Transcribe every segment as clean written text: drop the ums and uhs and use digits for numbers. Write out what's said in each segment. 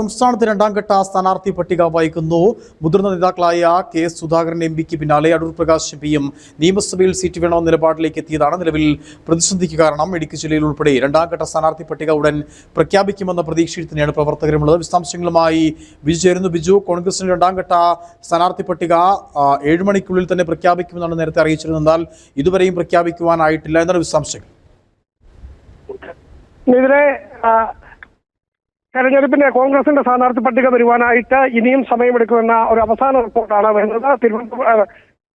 സംസ്ഥാനത്ത് രണ്ടാം ഘട്ട സ്ഥാനാർത്ഥി പട്ടിക വായിക്കുന്നു. മുതിർന്ന നേതാക്കളായ കെ സുധാകരൻ എംപിക്ക് പിന്നാലെ അടൂർ പ്രകാശ് എംപിയും നിയമസഭയിൽ സീറ്റ് വേണമെന്ന നിലപാടിലേക്ക് എത്തിയതാണ് നിലവിൽ പ്രതിസന്ധിക്ക് കാരണം. ഇടുക്കി ജില്ലയിൽ ഉൾപ്പെടെ രണ്ടാം ഘട്ട സ്ഥാനാർത്ഥി പട്ടിക ഉടൻ പ്രഖ്യാപിക്കുമെന്ന പ്രതീക്ഷയിൽ തന്നെയാണ് പ്രവർത്തകരുമുള്ളത്. വിശദാംശങ്ങളുമായി ബിജു ചേരുന്നു. ബിജു, കോൺഗ്രസിന്റെ രണ്ടാം ഘട്ട സ്ഥാനാർത്ഥി പട്ടിക 7 മണിക്കുള്ളിൽ തന്നെ പ്രഖ്യാപിക്കുമെന്നാണ് നേരത്തെ അറിയിച്ചിരുന്നത്. എന്നാൽ ഇതുവരെയും പ്രഖ്യാപിക്കുവാനായിട്ടില്ല എന്നാണ് വിശദാംശങ്ങൾ. തെരഞ്ഞെടുപ്പിന്റെ കോൺഗ്രസിന്റെ സ്ഥാനാർത്ഥി പട്ടിക വരുവാനായിട്ട് ഇനിയും സമയമെടുക്കുമെന്ന ഒരു അവസാന റിപ്പോർട്ടാണ് വരുന്നത്.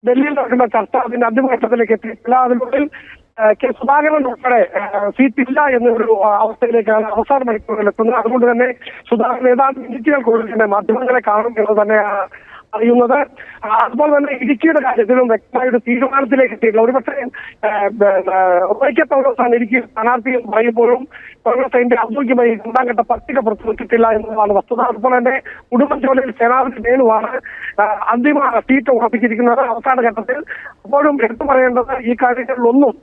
ഡൽഹിയിൽ നടക്കുന്ന ചർച്ച അതിന്റെ അന്തിമഘട്ടത്തിലേക്ക് എത്തിയിട്ടില്ല. അതിനുള്ളിൽ കെ സുധാകരൻ ഉൾപ്പെടെ സീറ്റില്ല എന്നൊരു അവസ്ഥയിലേക്കാണ് അവസാന മണിക്കൂറിൽ എത്തുന്നത്. അതുകൊണ്ട് തന്നെ സുധാകരൻ ഏതാണ്ട് മിനിറ്റുകൾക്കുള്ളിൽ തന്നെ മാധ്യമങ്ങളെ കാണും എന്ന് തന്നെയാണ് അറിയുന്നത്. അതുപോലെ തന്നെ ഇടുക്കിയുടെ കാര്യത്തിലും വ്യക്തമായ ഒരു തീരുമാനത്തിലേക്ക് എത്തിയിട്ടില്ല. ഒരുപക്ഷെ പൗലോസാണ് ഇടുക്കി സ്ഥാനാർത്ഥി പറയുമ്പോഴും കോൺഗ്രസ് അതിന്റെ ഔദ്യോഗികമായി രണ്ടാം ഘട്ട പട്ടിക പുറത്തുവിട്ടിട്ടില്ല എന്നതാണ് വസ്തുത. അതുപോലെ തന്നെ ഉടുമ്പൻചോലയിൽ സേനാപതി വേണുവാണ് അന്തിമ സീറ്റ് ഉറപ്പിച്ചിരിക്കുന്നത് അവസാന ഘട്ടത്തിൽ. അപ്പോഴും എടുത്തു പറയേണ്ടത് ഈ കാര്യങ്ങളിലൊന്നും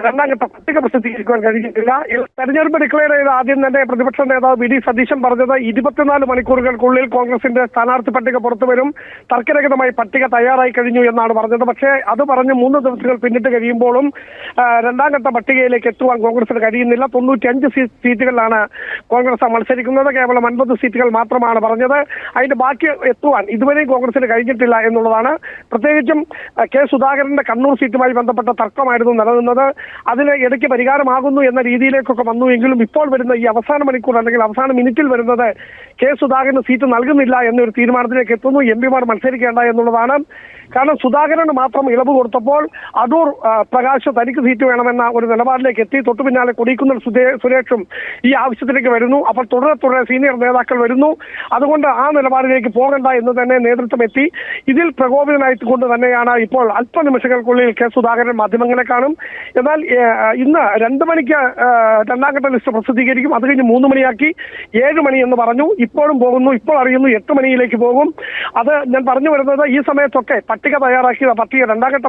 രണ്ടാം ഘട്ട പട്ടിക പ്രസിദ്ധീകരിക്കുവാൻ കഴിഞ്ഞിട്ടില്ല. തെരഞ്ഞെടുപ്പ് ഡിക്ലെയർ ചെയ്ത ആദ്യം തന്നെ പ്രതിപക്ഷ നേതാവ് വി ഡി സതീശൻ പറഞ്ഞത് 24 മണിക്കൂറുകൾക്കുള്ളിൽ കോൺഗ്രസിന്റെ സ്ഥാനാർത്ഥി പട്ടിക പുറത്തുവരും, തർക്കരഹിതമായി പട്ടിക തയ്യാറായി കഴിഞ്ഞു എന്നാണ് പറഞ്ഞത്. പക്ഷേ അത് പറഞ്ഞ് 3 ദിവസങ്ങൾ പിന്നിട്ട് കഴിയുമ്പോഴും രണ്ടാം ഘട്ട പട്ടികയിലേക്ക് എത്തുവാൻ കോൺഗ്രസിന് കഴിയുന്നില്ല. 95 സീറ്റുകളിലാണ് കോൺഗ്രസ് മത്സരിക്കുന്നത്. കേവലം 50 സീറ്റുകൾ മാത്രമാണ് പറഞ്ഞത്. അതിന്റെ ബാക്കി എത്തുവാൻ ഇതുവരെയും കോൺഗ്രസിന് കഴിഞ്ഞിട്ടില്ല എന്നുള്ളതാണ്. പ്രത്യേകിച്ചും കെ സുധാകരന്റെ കണ്ണൂർ സീറ്റുമായി ബന്ധപ്പെട്ട തർക്കമായിരുന്നു നിലനിന്നത്. അതിന് ഇടയ്ക്ക് പരിഹാരമാകുന്നു എന്ന രീതിയിലേക്കൊക്കെ വന്നു എങ്കിലും ഇപ്പോൾ വരുന്ന ഈ അവസാന മണിക്കൂർ അല്ലെങ്കിൽ അവസാന മിനിറ്റിൽ വരുന്നത് കെ സുധാകരന് സീറ്റ് നൽകുന്നില്ല എന്നൊരു തീരുമാനത്തിലേക്ക് എത്തുന്നു. എംപിമാർ മത്സരിക്കേണ്ട എന്നുള്ളതാണ്. കാരണം സുധാകരന് മാത്രം ഇളവ് കൊടുത്തപ്പോൾ അടൂർ പ്രകാശ് തനിക്ക് സീറ്റ് വേണമെന്ന ഒരു നിലപാടിലേക്ക് എത്തി. തൊട്ടു പിന്നാലെ കൊടിക്കുന്നിൽ സുരേഷും ഈ ആവശ്യത്തിലേക്ക് വരുന്നു. അപ്പോൾ തുടരെ സീനിയർ നേതാക്കൾ വരുന്നു. അതുകൊണ്ട് ആ നിലപാടിലേക്ക് പോകണ്ട എന്ന് തന്നെ നേതൃത്വം എത്തി. ഇതിൽ പ്രകോപിതനായിക്കൊണ്ട് തന്നെയാണ് ഇപ്പോൾ അല്പനിമിഷങ്ങൾക്കുള്ളിൽ കെ സുധാകരൻ മാധ്യമങ്ങളെ കാണും. എന്നാൽ ഇന്ന് 2 മണിക്ക് രണ്ടാം ഘട്ട ലിസ്റ്റ് പ്രസിദ്ധീകരിക്കും. അത് കഴിഞ്ഞ് 3 മണിയാക്കി 7 മണി എന്ന് പറഞ്ഞു. ഇപ്പോഴും പോകുന്നു. ഇപ്പോൾ അറിയുന്നു 8 മണിയിലേക്ക് പോകും. അത് ഞാൻ പറഞ്ഞു വരുന്നത് ഈ സമയത്തൊക്കെ പട്ടിക തയ്യാറാക്കിയ രണ്ടാം ഘട്ട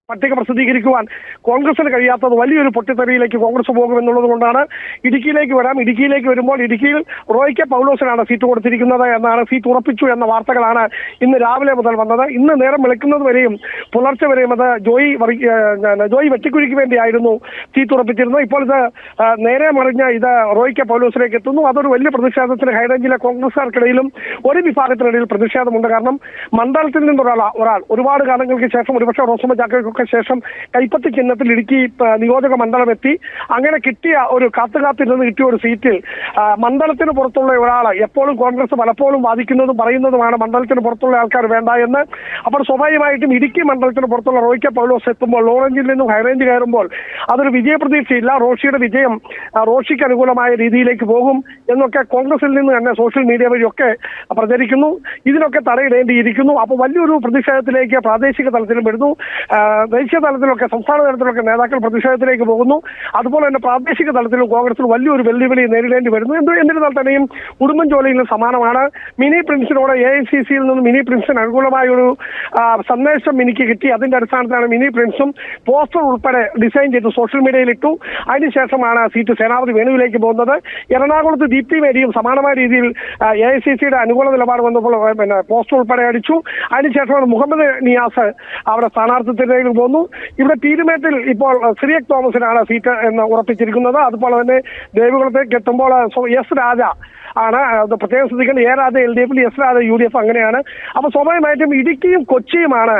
പട്ടിക പ്രസിദ്ധീകരിക്കുവാൻ കോൺഗ്രസിന് കഴിയാത്തത് വലിയൊരു പൊട്ടിത്തെറിയിലേക്ക് കോൺഗ്രസ് പോകുമെന്നുള്ളത് കൊണ്ടാണ്. ഇടുക്കിയിലേക്ക് വരാം. ഇടുക്കിയിലേക്ക് വരുമ്പോൾ ഇടുക്കിയിൽ റോയ്ക്ക് പൗലോസിനാണ് സീറ്റ് കൊടുത്തിരിക്കുന്നത് എന്നാണ്. സീറ്റ് ഉറപ്പിച്ചു എന്ന വാർത്തകളാണ് ഇന്ന് രാവിലെ മുതൽ വന്നത്. ഇന്ന് നേരം വെളുക്കുന്നത് വരെയും പുലർച്ചെ വരെയും അത് ജോയി വെട്ടിക്കുഴിക്ക് വേണ്ടിയായിരുന്നു സീറ്റ് ഉറപ്പിച്ചിരുന്നത്. ഇപ്പോൾ ഇത് നേരെ മറിഞ്ഞ് ഇത് റോയ്ക്ക് പൗലോസിലേക്ക് എത്തുന്നു. അതൊരു വലിയ പ്രതിഷേധത്തിന് ഹൈറേഞ്ചിലെ കോൺഗ്രസ്സുകാർക്കിടയിലും ഒരു വിഭാഗത്തിനിടയിൽ പ്രതിഷേധമുണ്ട്. കാരണം മണ്ഡലത്തിൽ നിന്നൊരാൾ ഒരുപാട് കാലങ്ങൾക്ക് ശേഷം ഒരുപക്ഷെ റോസമ്മ ജാക്കോയ്ക്ക് ശേഷം കൈപ്പത്തി ചിഹ്നത്തിൽ ഇടുക്കി നിയോജക മണ്ഡലം എത്തി. അങ്ങനെ കിട്ടിയ ഒരു കാത്തുകാത്തിരുന്ന് കിട്ടിയ ഒരു സീറ്റിൽ മണ്ഡലത്തിന് പുറത്തുള്ള ഒരാൾ എപ്പോഴും കോൺഗ്രസ് പലപ്പോഴും വാദിക്കുന്നതും പറയുന്നതുമാണ് മണ്ഡലത്തിന് പുറത്തുള്ള ആൾക്കാർ വേണ്ട എന്ന്. അപ്പോൾ സ്വാഭാവികമായിട്ടും ഇടുക്കി മണ്ഡലത്തിന് പുറത്തുള്ള റോയ്ക്ക് പൗലോസ് എത്തുമ്പോൾ ലോറഞ്ചിൽ നിന്നും ഹൈറേഞ്ച് കയറുമ്പോൾ അതൊരു വിജയപ്രതീക്ഷയില്ല. റോഷിയുടെ വിജയം റോഷിക്ക് അനുകൂലമായ രീതിയിലേക്ക് പോകും എന്നൊക്കെ കോൺഗ്രസിൽ നിന്ന് തന്നെ സോഷ്യൽ മീഡിയ വഴിയൊക്കെ പ്രചരിക്കുന്നു. ഇതിനൊക്കെ തടയിടേണ്ടിയിരിക്കുന്നു. അപ്പോൾ വലിയൊരു പ്രതിഷേധത്തിലേക്ക് പ്രാദേശിക തലത്തിലും വരുന്നു. ദേശീയ തലത്തിലൊക്കെ സംസ്ഥാന തലത്തിലൊക്കെ നേതാക്കൾ പ്രതിഷേധത്തിലേക്ക് പോകുന്നു. അതുപോലെ തന്നെ പ്രാദേശിക തലത്തിലും കോൺഗ്രസിന് വലിയൊരു വെല്ലുവിളി നേരിടേണ്ടി വരുന്നു. എന്നിരുന്നാൽ തന്നെയും ഉടുമ്പൻചോലയിൽ സമാനമാണ്. മിനി പ്രിൻസിനോട് AICCയിൽ നിന്ന് മിനി പ്രിൻസിന് അനുകൂലമായ ഒരു സന്ദേശം മിനിക്ക് കിട്ടി. അതിന്റെ അടിസ്ഥാനത്തിലാണ് മിനി പ്രിൻസും പോസ്റ്റർ ഉൾപ്പെടെ ഡിസൈൻ ചെയ്ത് സോഷ്യൽ മീഡിയയിൽ ഇട്ടു. അതിനുശേഷമാണ് സീറ്റ് സേനാപതി വേണുവിലേക്ക് പോകുന്നത്. എറണാകുളത്ത് ദീപ്തി മേരിയും സമാനമായ രീതിയിൽ AICCയുടെ അനുകൂല നിലപാട് വന്നപ്പോൾ പോസ്റ്റർ ഉൾപ്പെടെ അടിച്ചു. അതിനുശേഷമാണ് മുഹമ്മദ് നിയാസ് അവിടെ സ്ഥാനാർത്ഥിത്വത്തിലേക്ക് പോകുന്നു. ഇവിടെ പീരുമേട്ടിൽ ഇപ്പോൾ സിറിയക് തോമസിനാണ് സീറ്റ് എന്ന് ഉറപ്പിച്ചിരിക്കുന്നത്. അതുപോലെ തന്നെ ദേവികുളത്തേക്ക് എത്തുമ്പോൾ S രാജ ആണ് പ്രത്യേകം ശ്രദ്ധിക്കേണ്ടത്. A Raja LDF, S Raja UDF അങ്ങനെയാണ്. അപ്പൊ സ്വാഭാവികമായിട്ടും ഇടുക്കിയും കൊച്ചിയുമാണ്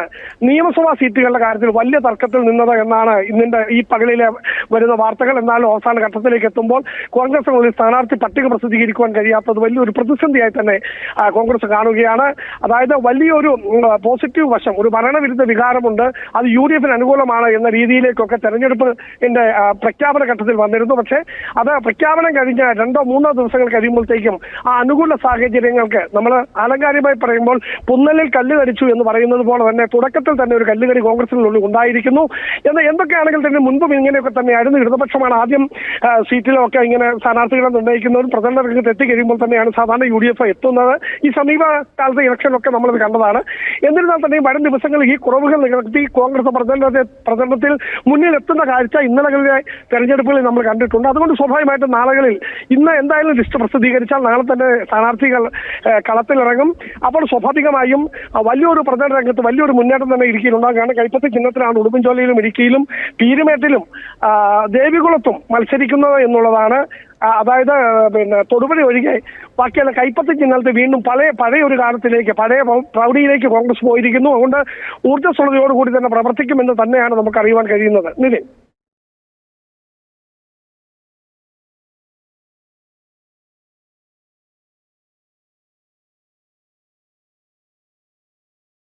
നിയമസഭാ സീറ്റുകളുടെ കാര്യത്തിൽ വലിയ തർക്കത്തിൽ നിന്നത് എന്നാണ് ഇന്നിന്റെ ഈ പകലിലെ വരുന്ന വാർത്തകൾ. എന്നാലും അവസാന ഘട്ടത്തിലേക്ക് എത്തുമ്പോൾ കോൺഗ്രസിനുള്ളിൽ സ്ഥാനാർത്ഥി പട്ടിക പ്രസിദ്ധീകരിക്കുവാൻ കഴിയാത്തത് വലിയൊരു പ്രതിസന്ധിയായി തന്നെ കോൺഗ്രസ് കാണുകയാണ്. അതായത് വലിയൊരു പോസിറ്റീവ് വശം, ഒരു ഭരണവിരുദ്ധ വികാരമുണ്ട്. അത് UDFന് അനുകൂലമാണ് എന്ന രീതിയിലേക്കൊക്കെ തെരഞ്ഞെടുപ്പിന്റെ പ്രഖ്യാപന ഘട്ടത്തിൽ വന്നിരുന്നു. പക്ഷേ അത് പ്രഖ്യാപനം കഴിഞ്ഞ 2-3 ദിവസങ്ങൾ കഴിയുമ്പോഴത്തേക്കും ആ അനുകൂല സാഹചര്യങ്ങൾക്ക് നമ്മൾ ആലങ്കാരികമായി പറയുമ്പോൾ പുന്നലിൽ കല്ല് കടിച്ചു എന്ന് പറയുന്നത് പോലെ തന്നെ തുടക്കത്തിൽ തന്നെ ഒരു കല്ലുകടി കോൺഗ്രസിനുള്ളിൽ ഉണ്ടായിരിക്കുന്നു. എന്തൊക്കെയാണെങ്കിൽ തന്നെ മുൻപും ഇങ്ങനെയൊക്കെ തന്നെയായിരുന്നു. ഇടതുപക്ഷമാണ് ആദ്യം സീറ്റിലൊക്കെ ഇങ്ങനെ സ്ഥാനാർത്ഥികളെ നിർണ്ണയിക്കുന്നതും പ്രചരണ രംഗത്ത് എത്തിക്കഴിയുമ്പോൾ തന്നെയാണ് സാധാരണ UDF എത്തുന്നത്. ഈ സമീപകാലത്തെ ഇലക്ഷനിലൊക്കെ നമ്മളത് കണ്ടതാണ്. എന്നിരുന്നാൽ തന്നെയും വരും ദിവസങ്ങളിൽ ഈ കുറവുകൾ നികത്തി കോൺഗ്രസ് പ്രചരണത്തിൽ മുന്നിൽ എത്തുന്ന കാഴ്ച ഇന്നലകളിലെ തെരഞ്ഞെടുപ്പുകളിൽ നമ്മൾ കണ്ടിട്ടുണ്ട്. അതുകൊണ്ട് സ്വാഭാവികമായിട്ടും നാളുകളിൽ ഇന്ന് എന്തായാലും ലിസ്റ്റ് പ്രസിദ്ധീകരിച്ചു അനുസരിച്ചാൽ നാളെ തന്നെ സ്ഥാനാർത്ഥികൾ കളത്തിലിറങ്ങും. അപ്പോൾ സ്വാഭാവികമായും വലിയൊരു പ്രചരണ രംഗത്ത് വലിയൊരു മുന്നേറ്റം തന്നെ ഇടുക്കിയിലുണ്ടാകും. കാരണം കൈപ്പത്തി ചിഹ്നത്തിലാണ് ഉടുമ്പൻചോലയിലും ഇടുക്കിയിലും പീരുമേട്ടിലും ദേവികുളത്തും മത്സരിക്കുന്നത് എന്നുള്ളതാണ്. അതായത് തൊടുപുഴ ഒഴികെ ബാക്കിയുള്ള കൈപ്പത്തി ചിഹ്നത്തിൽ വീണ്ടും പഴയ ഒരു കാലത്തിലേക്ക് പഴയ പ്രൗഢിയിലേക്ക് കോൺഗ്രസ് പോയിരിക്കുന്നു. അതുകൊണ്ട് ഊർജ്ജസ്വലതയോടുകൂടി തന്നെ പ്രവർത്തിക്കുമെന്ന് തന്നെയാണ് നമുക്ക് അറിയുവാൻ കഴിയുന്നത്. നിതിൻ.